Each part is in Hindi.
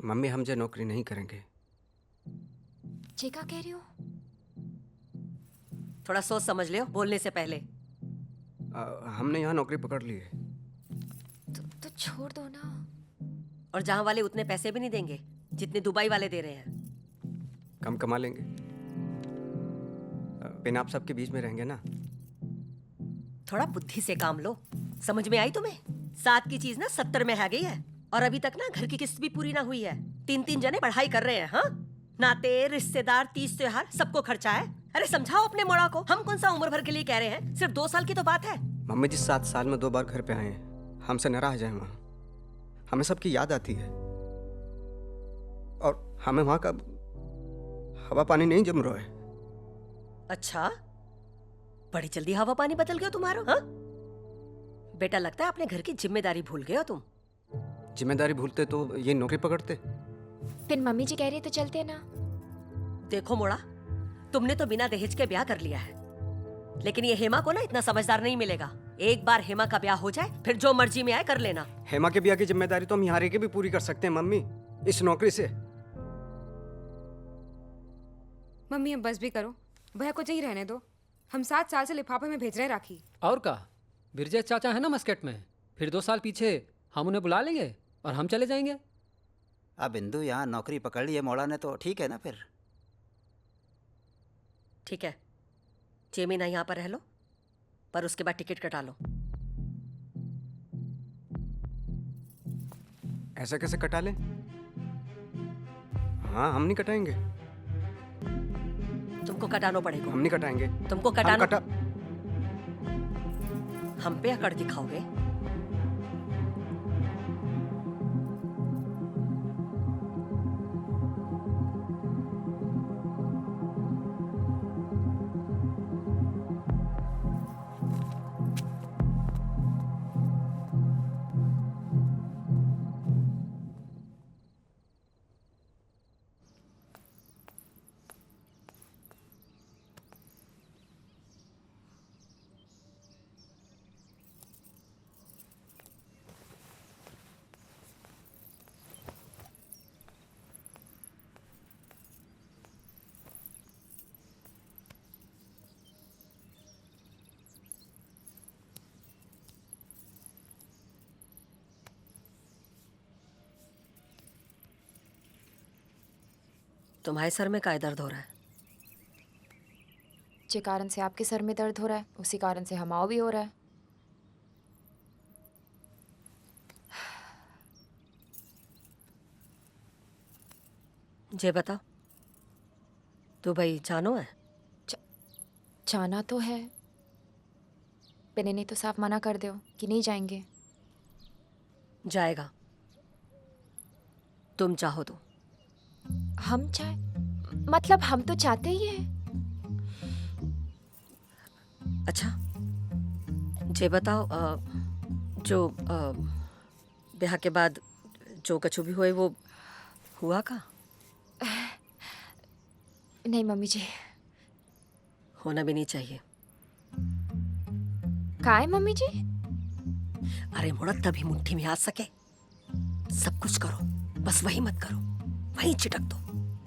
मम्मी हम जे नौकरी नहीं करेंगे। ये क्या कह रही हो? थोड़ा सोच समझ लियो बोलने से पहले। हमने यहाँ नौकरी पकड़ ली है। तो छोड़ दो ना। और जहां वाले उतने पैसे भी नहीं देंगे जितने दुबई वाले दे रहे हैं। कम कमा लेंगे। बिना आप सबके बीच में रहेंगे ना। थोड़ा बुद्धि से काम लो। समझ में आई तुम्हें? 7 की चीज ना 70 में आ गई है। और अभी तक ना घर की किस्त भी पूरी ना हुई है। 3-3 जने पढ़ाई कर रहे हैं। हाँ, नाते रिश्तेदार 30 त्योहार सबको खर्चा है। अरे समझाओ अपने मोड़ा को। हम कौन सा उम्र भर के लिए कह रहे हैं, सिर्फ 2 साल की तो बात है। मम्मी जी 7 साल में 2 बार घर पे आए हैं। हमसे नाराज हैं वहाँ। हमें सबकी याद आती है। और हमें वहाँ का हवा पानी नहीं जम रहा है। अच्छा, बड़ी जल्दी हवा पानी बदल गया तुम्हारा। हाँ बेटा, लगता है अपने घर की जिम्मेदारी भूल गए हो तुम। जिम्मेदारी भूलते तो ये नौकरी पकड़ते। फिर मम्मी जी कह रही है तो चलते ना। देखो मोड़ा, तुमने तो बिना दहेज के ब्याह कर लिया है, लेकिन ये हेमा को ना इतना समझदार नहीं मिलेगा। एक बार हेमा का ब्याह हो जाए फिर जो मर्जी में आए कर लेना। हेमा के ब्याह की जिम्मेदारी तो हम यहाँ रह के भी पूरी कर सकते हैं मम्मी, इस नौकरी से। मम्मी अब बस भी करो, भैया को यहीं रहने दो। हम 7 साल से लिफाफे में भेज रहे हैं राखी। और का बिरजे चाचा है ना मस्कट में, फिर 2 साल पीछे हम उन्हें बुला लेंगे और हम चले जाएंगे। अब बिंदु यहाँ नौकरी पकड़ ली है मोड़ा ने, तो ठीक है ना फिर। ठीक है, 6 महीना यहाँ पर रह लो, पर उसके बाद टिकट कटा लो। ऐसा कैसे कटा लें? हाँ, हम नहीं कटाएंगे। तुमको कटाना पड़ेगा। हम नहीं कटाएंगे। तुमको हम कटाना। हम पे अकड़ दिखाओगे? तुम्हारे सर में काय दर्द हो रहा है? जिस कारण से आपके सर में दर्द हो रहा है उसी कारण से हमाओ भी हो रहा है। जे बताओ, दुबई जानो है? जाना तो है, मैंने नहीं तो साफ मना कर दो कि नहीं जाएंगे। जाएगा, तुम चाहो तो। हम चाहे मतलब हम तो चाहते ही हैं। अच्छा, जे बताओ, जो ब्याह के बाद जो कछु भी हुए वो हुआ का? नहीं मम्मी जी, होना भी नहीं चाहिए। काय मम्मी जी? अरे मोड़ा, तभी मुट्ठी में आ सके। सब कुछ करो, बस वही मत करो, वही चिटक दो।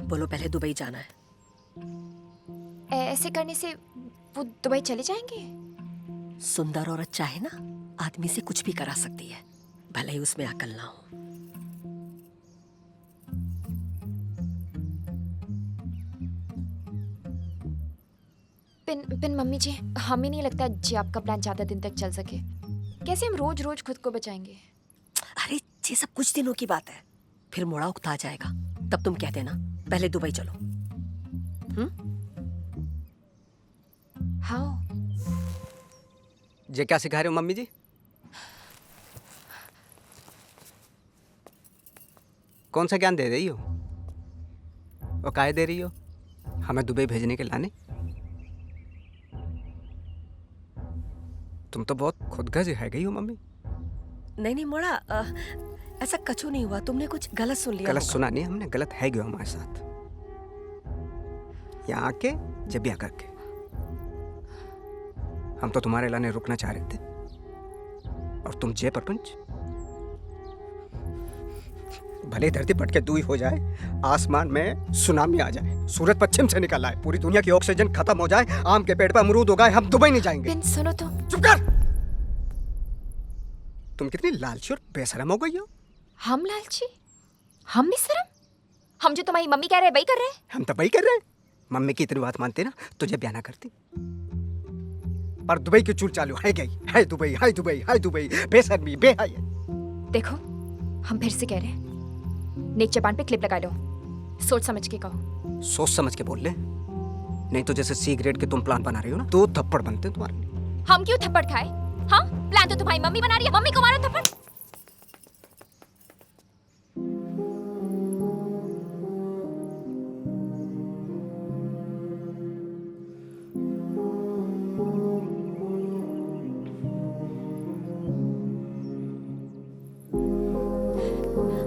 बोलो पहले दुबई जाना है। ऐसे करने से वो दुबई चले जाएंगे? सुंदर औरत चाहे ना आदमी से कुछ भी करा सकती है, भले ही उसमें अकल ना हो। पिन मम्मी जी, हमें नहीं लगता जी आपका प्लान ज्यादा दिन तक चल सके। कैसे हम रोज रोज खुद को बचाएंगे? अरे ये सब कुछ दिनों की बात है, फिर मोड़ा उकता जाएगा। तब तुम कह देना पहले दुबई चलो। हाँ। ये क्या सिखा रहे हो मम्मी जी? कौन सा ज्ञान दे रही हो और काहे दे रही हो? हमें दुबई भेजने के लाने? तुम तो बहुत खुदगर्ज है गई हो मम्मी। नहीं मोड़ा, ऐसा कछु नहीं हुआ। तुमने कुछ गलत सुन लिया। गलत सुना नहीं हमने, गलत है गयो हमारे साथ। यहाँ आके जब ब्याह करके हम तो तुम्हारे लाने रुकना चाह रहे थे, और तुम जय परपंच। भले धरती पटके दूई हो जाए, आसमान में सुनामी आ जाए, सूरज पश्चिम से निकल आए, पूरी दुनिया की ऑक्सीजन खत्म हो जाए, आम के पेड़ पर अमरूद उगाए, हम दुबई नहीं जाएंगे। बिन सुनो तो। चुप कर। तुम कितनी लालची और बेशरम हो गई हो। हम लालची? हम बेशरम? हम जो तुम्हारी मम्मी कह रहे हैं वही कर रहे हैं। हम तो वही कर रहे हैं। मम्मी की इतनी बात मानते ना तुझे ब्याह ना करती। पर दुबई की चूल चालू है गई, है दुबई, है दुबई, है दुबई, बेशर्मी, बेहया। देखो, हम फिर से कह रहे हैं, नेक जबान पे क्लिप लगा लो, सोच समझ के कहो। सोच समझ के बोल ले, नहीं तो जैसे सी ग्रेड के तुम प्लान बना रही हो ना, तो थप्पड़ बनते हैं तुम्हारे। हम क्यों थप्पड़ खाए? हाँ, प्लान तो तुम्हारी मम्मी बना रही है, मम्मी को मारो थप्पड़।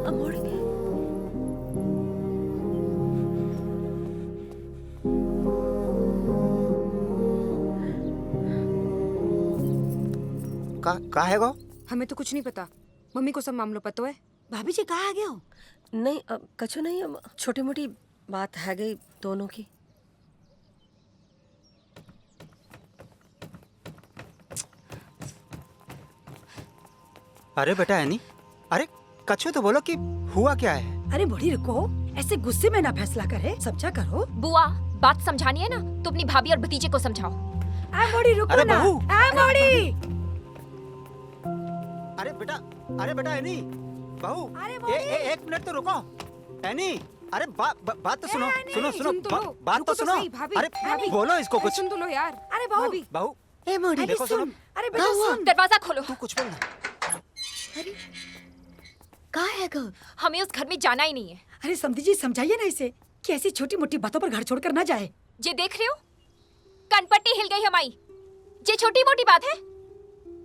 अमोड़ का है गो? हमें तो कुछ नहीं पता, मम्मी को सब मामलों पता है। भाभी जी कहाँ आ गए हो? नहीं कछु नहीं, छोटी मोटी बात है गई दोनों की। अरे बेटा एनी, अरे कछु तो बोलो कि हुआ क्या है? अरे बूढ़ी रुको, ऐसे गुस्से में ना फैसला करे, समझा करो। बुआ, बात समझानी है ना तो अपनी भाभी और भतीजे को समझाओ। आ बूढ़ी रुको अरे ना। बहू। आ बूढ़ी। अरे बेटा एनी, बहू, एक मिनट तो रुको। एनी, अरे बात तो सुनो, सुनो सुनो, सुन तो लो, बात रुको तो सुनो। सही, भाभी, अरे भाभी। बोलो इसको अरे कुछ। सुन तो लो यार। अरे बहू। भाभी, बहू, ए मोड़ी अरे देखो, सुन। सुनो। अरे बेटा सुन। दरवाजा खोलो। तू कुछ बोलना। कहाँ है गो? हमें उस घर में जाना ही नहीं है। अरे समझी जी समझाइए ना इसे कि ऐसी छोटी मोटी बातों पर घर छोड़कर ना जाए। ये देख रहे हो, कनपट्टी हिल गई हमारी। ये छोटी मोटी बात है?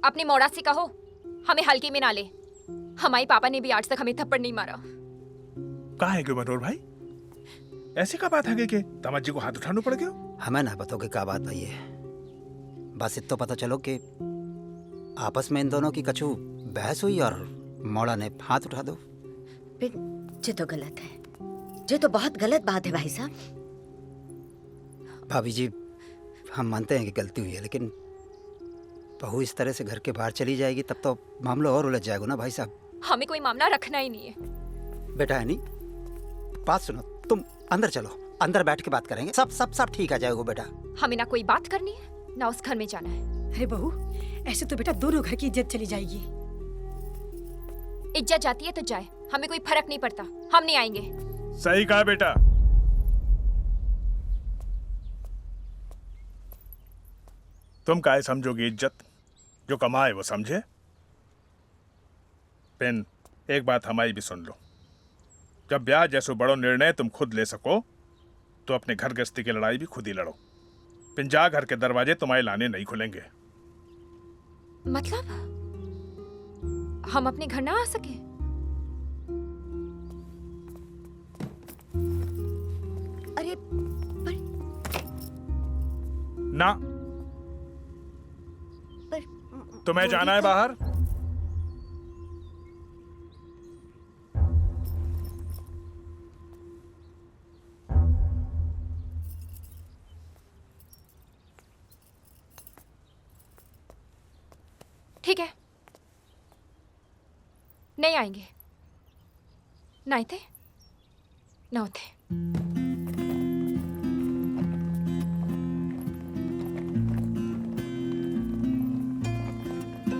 अपने मोड़ा से कहो हमें हल्के में ना ले। हमारे पापा ने भी आज तक हमें थप्पड़ नहीं मारा। कहाँ है क्यों मनोहर भाई? ऐसी का बात है कि तमाजी को हाथ उठाना पड़ गया? हमें ना बताओ कि क्या बात भाई है, बस इतना पता चलो कि आपस में इन दोनों की कछु बहस हुई और मोड़ा ने हाथ उठा दो। ये तो गलत है, ये तो बहुत गलत बात है भाई साहब। भाभी जी, हम मानते हैं कि गलती हुई है, लेकिन बहू इस तरह से घर के बाहर चली जाएगी तब तो मामला और उलझ जाएगा ना भाई साहब। हमें कोई मामला रखना ही नहीं है। बेटा है नहीं, बात सुनो, तुम अंदर चलो, अंदर बैठ के बात करेंगे, सब सब सब ठीक आ जाएगा बेटा। हमें ना कोई बात करनी है ना उस घर में जाना है। अरे बहू, ऐसे तो बेटा दोनों घर की इज्जत चली जाएगी। इज्जत जाती है तो जाए, हमें कोई फर्क नहीं पड़ता, हम नहीं आएंगे। सही कहा बेटा। तुम काहे समझोगे इज्जत? जो कमाए वो समझे। पेन, एक बात हमारी भी सुन लो। जब ब्याह जैसो बड़ो निर्णय तुम खुद ले सको तो अपने घर गृहस्थी की लड़ाई भी खुद ही लड़ो। पिंजा घर के दरवाजे तुम्हारे लाने नहीं खुलेंगे। मतलब हम अपने घर ना आ सके? अरे ना, तुम्हें जाना है बाहर? ठीक है, नहीं आएंगे। ना थे ना होते।